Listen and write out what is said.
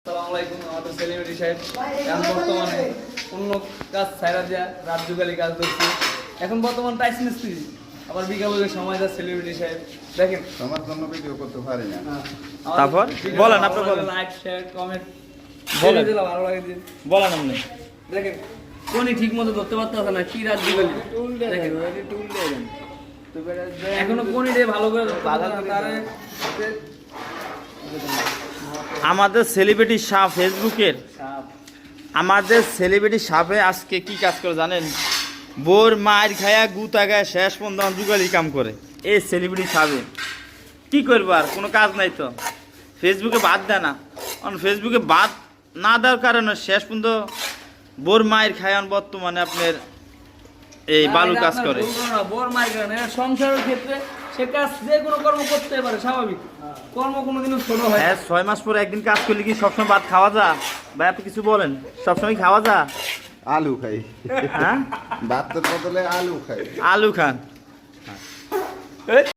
আসসালামু আলাইকুম। আমাদের সেলিব্রিটি সাহেব এখন বর্তমানে অন্য কাজ ছাইরা দিয়া রাত যুগালি কাজ করছি। এখন বর্তমান টাইস মিস্ত্রি, আবার বিকালে সময় যা সেলিব্রিটি সাহেব দেখেন আমার জন্য ভিডিও করতে পারি না। তারপর বলেন, আপনি বলেন, লাইক শেয়ার কমেন্ট বলেন। দিলে ভালো লাগে দিন। বলেন আপনি। দেখেন কোনই ঠিক মতো ধরতে পারতেছে না, কি রাত যুগালি দেখেন এখনো কোনই ডে ভালো করে তারে আমাদের সেলিব্রিটি সাপ ফেসবুকের আমাদের সেলিব্রিটি সাপে আজকে কি কাজ করে জানেন? বোর মায়ের খায়া গুতা গায়ে শেষ পর্যন্ত যুগালি কাম করে। এই সেলিব্রিটি সাপে কি করবো, আর কোনো কাজ নাই তো, ফেসবুকে বাদ দেয় না। কারণ ফেসবুকে বাদ না দেওয়ার কারণে শেষ পর্যন্ত বোর মায়ের খায়ান বর্তমানে আপনার এই বালু কাজ করে। বোর মায়ের কারণে সংসারের ক্ষেত্রে সে কাজ যে কোনো কর্ম করতে পারে, স্বাভাবিক কর্ম কোনোদিনও ছোট হয়। হ্যাঁ, 6 মাস পরে একদিন কাজ করলে কি সবসময় ভাত খাওয়া যা? ভাই আপনি কিছু বলেন, সবসময় খাওয়া যা? আলু খাই, হ্যাঁ, ভাতের বদলে আলু খাই। আলু খান।